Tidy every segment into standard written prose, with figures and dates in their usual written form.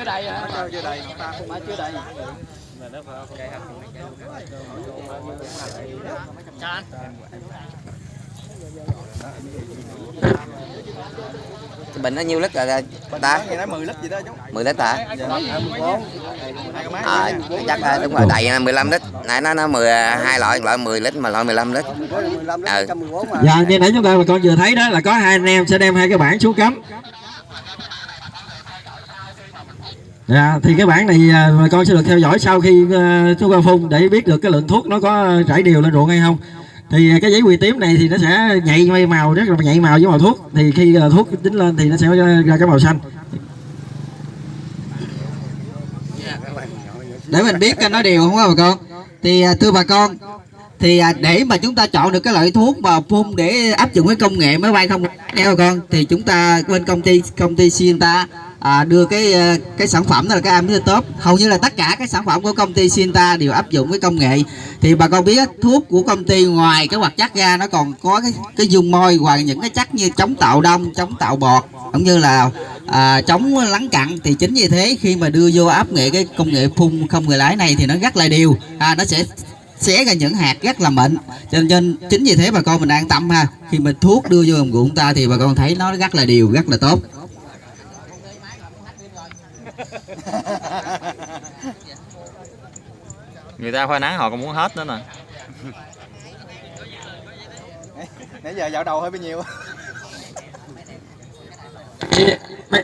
chưa đầy à? Chưa đầy, Mà chưa đầy. Chào anh. Bình nó nhiêu lít rồi ta? Ngày đó 10 lít gì đó chú. 10 lít hả? Chắc là đúng rồi, đầy 15 lít. Nãy nó 12 loại 10 lít mà loại 15 lít. Dạ, như nãy chúng ta bà con vừa thấy đó là có hai anh em sẽ đem hai cái bảng xuống cắm. Dạ, thì cái bảng này bà con sẽ được theo dõi sau khi chúng ta phun để biết được cái lượng thuốc nó có rải đều lên ruộng hay không. Thì cái giấy quy tím này thì nó sẽ nhạy màu, rất là nhạy màu với màu thuốc. Thì khi thuốc dính lên thì nó sẽ ra cái màu xanh. Để mình biết nó đều không á bà con. Thì thưa bà con, thì để mà chúng ta chọn được cái loại thuốc mà phun để áp dụng cái công nghệ máy bay không nha bà con, thì chúng ta bên công ty Syngenta đưa cái sản phẩm đó là cái Amista Top. Hầu như là tất cả các sản phẩm của công ty Syngenta đều áp dụng cái công nghệ. Thì bà con biết thuốc của công ty ngoài cái hoạt chất ra nó còn có cái dung môi hoặc những cái chất như chống tạo đông, chống tạo bọt, cũng như là chống lắng cặn. Thì chính vì thế khi mà đưa vô áp nghệ cái công nghệ phun không người lái này thì nó rất là đều, nó sẽ xé ra những hạt rất là mịn. Cho nên chính vì thế bà con mình an tâm ha, khi mình thuốc đưa vô đồng ruộng ta thì bà con thấy nó rất là đều, rất là tốt. Người ta khoai nắng họ còn muốn hết nữa nè. Nãy giờ dạo đầu hơi bị nhiều.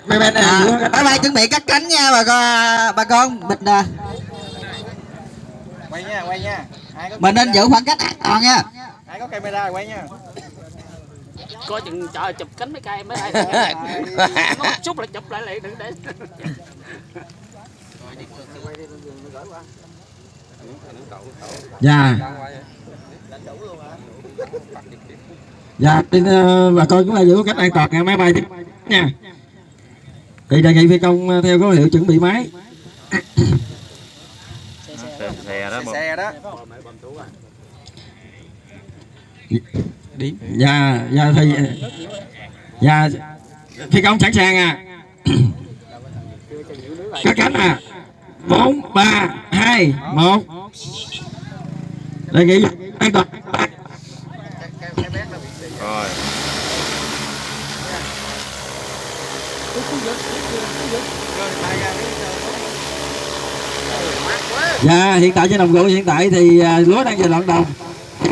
Máy bay chuẩn bị cắt cánh nha bà con mình Quay nha. mình nên giữ khoảng cách an toàn nha. Ai có camera quay nha. Coi chừng trời chụp cánh mấy cây mấy ai. Nó chút là chụp lại liền đừng để. Dạ. Dạ, bà con chúng ta giữ cách an toàn máy bay nha. Thì đề nghị phi công theo dấu hiệu chuẩn bị máy. Xe đó. Dạ thì dạ phi công sẵn sàng à. Cắt cánh à. 4 3 2 1. Đề nghị an toàn. Rồi. Dạ, hiện tại trên đồng ruộng hiện tại thì lúa đang giai đoạn đồng. Thì,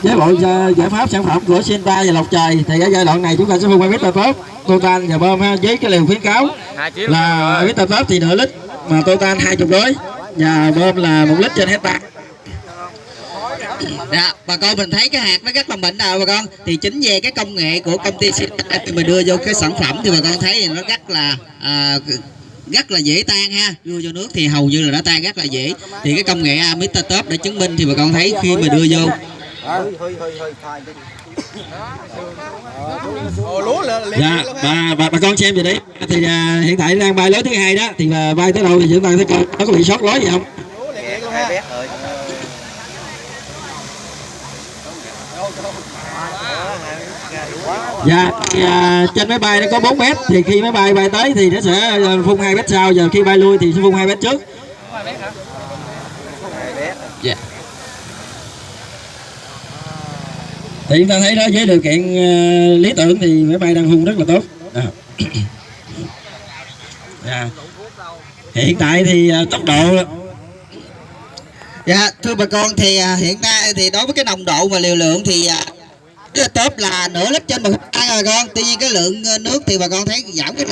với bộ giải pháp sản phẩm của Syngenta và Lộc Trời thì ở giai đoạn này chúng ta sẽ phun Amista Top, Total và bơm với cái liều khuyến cáo là Amista Top thì nửa lít mà Total 20 gói và bơm là 1 lít trên hecta. Dạ, bà con mình thấy cái hạt nó rất là mịn nào bà con. Thì chính về cái công nghệ của công ty Syngenta khi mà đưa vô cái sản phẩm thì bà con thấy thì nó rất là dễ tan ha. Đưa vô nước thì hầu như là nó tan rất là dễ. Thì cái công nghệ Amista Top để chứng minh thì bà con thấy khi mà đưa vô. Dạ, bà con xem về đấy. Thì hiện tại đang bay lối thứ hai đó, thì bay tới đâu thì chúng ta thấy coi nó có bị sót lối gì không. Dạ, thì, trên máy bay nó có 4 mét, thì khi máy bay tới thì nó sẽ phun 2 mét sau, giờ khi bay lui thì sẽ phun 2 mét trước. Dạ. Thì chúng ta thấy đó, với điều kiện lý tưởng thì máy bay đang phun rất là tốt. Dạ. Hiện tại thì tốc độ. Dạ, thưa bà con thì hiện tại thì đối với cái nồng độ và liều lượng thì top là nửa lít trên 1 hectare rồi con. Tuy nhiên cái lượng nước thì bà con thấy giảm cái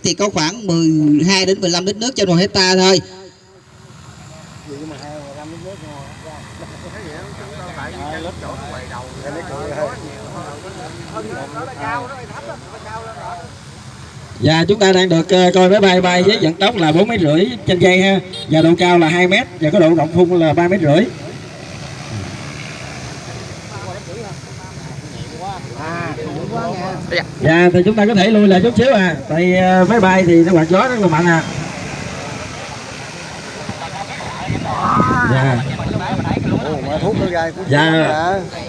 thì có khoảng 12 đến 15 lít nước trên 1 hectare thôi. Và chúng ta đang được coi máy bay với vận tốc là 4,5 mét trên giây ha, và độ cao là 2 mét và có độ rộng phun là 3,5 mét. Dạ, thì chúng ta có thể lui lại chút xíu tại máy bay thì nó quạt gió rất là mạnh Dạ. Dạ.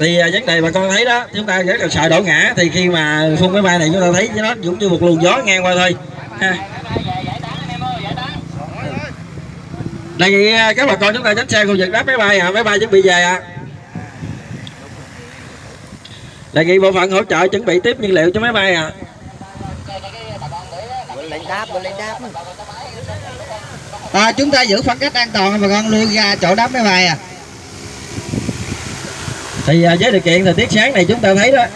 Thì vấn đề bà con thấy đó, chúng ta rất là sợ đổ ngã, thì khi mà phun máy bay này chúng ta thấy nó giống như một luồng gió ngang qua thôi ha. Đề nghị các bà con chúng ta tránh xe khu vực đáp máy bay máy bay chuẩn bị về Đề nghị bộ phận hỗ trợ chuẩn bị tiếp nhiên liệu cho máy bay Chúng ta giữ khoảng cách an toàn bà con, lui ra chỗ đáp máy bay Thì với điều kiện thời tiết sáng này chúng ta thấy đó.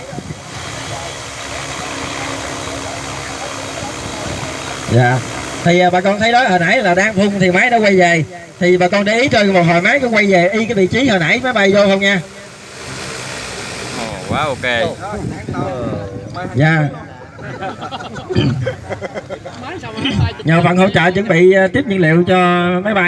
Dạ. Thì bà con thấy đó, hồi nãy là đang phun thì máy đã quay về. Thì bà con để ý cho một hồi máy cũng quay về y cái vị trí hồi nãy máy bay vô không nha. Quá ok. Dạ. Nhờ phần hỗ trợ chuẩn bị tiếp nhiên liệu cho máy bay